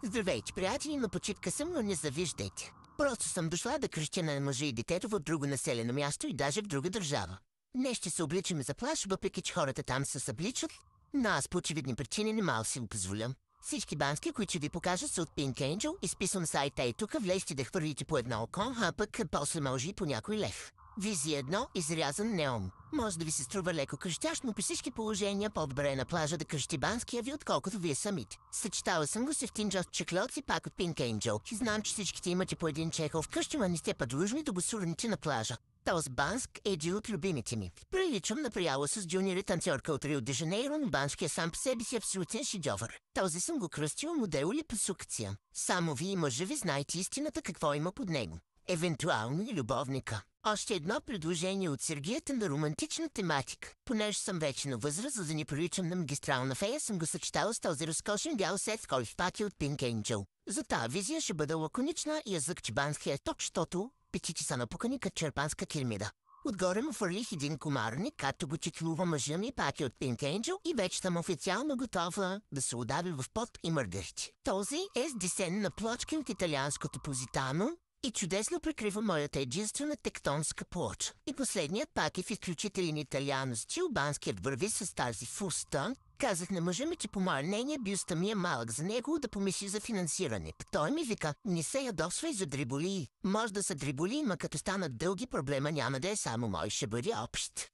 Здравейте, приятели, на почивка съм, но не завиждайте. Просто съм дошла да кръстя на мъжа и детето в друго населено място и даже в друга държава. Днес ще се обличаме за плаж, въпреки че хората там се събличат, но аз по очевидни причини не мал си го позволям. Всички бански, които ще ви покажа, са от Pink Angel, изписан сайта и тук влезте да хвърлите по едно око, а пък после може и по някой лев. Визия едно, изрязан неон. Може да ви се струва леко кръщящ, но при всички положения по-добре е на плажа да кръщи банския ви, отколкото вие самите. Съчетала съм го с ефтин чеклоци пак от Pink Angel. И знам, че всичките имате по един чехъл вкъщи, но не сте подлъжни да го сурните на плажа. Този банск е един от любимите ми. Приличам на прияла с джуниори танцорка от Рио де Жанейро, но банския сам по себе си е абсолютен шедьовър. Този съм го кръстил модел или пасукция. Само вие, мъжа ви, знаете истината какво има под него. Евентуално и любовника. Още едно предложение от Сергията на романтична тематика. Понеже съм вече на възраст, за да ни приличам на магистрална фея, съм го съчетала с този разкошен бял сет, който пак е от Pink Angel. За тази визия ще бъда лаконична и язък чебански е точното петите са напукани като черпанска кирмида. Отгоре му фърлих един комарник, както го чеклува мъжа ми, пак е от Pink Angel и вече съм официално готова да се удави в пот и мърдърти. Този е с десен на плочки от италианското позитано и чудесно прикрива моята единствена тектонска плоча. И последният пак е в изключителен италиано стил, банският върви с тази фуста. Казах на мъжа ми, че по мое мнение бюста ми е малък за него да помисли за финансиране. Той ми вика, не се ядосва и за дреболии. Може да са дреболии, ма като станат дълги, проблема няма да е само мой, ще бъде общ.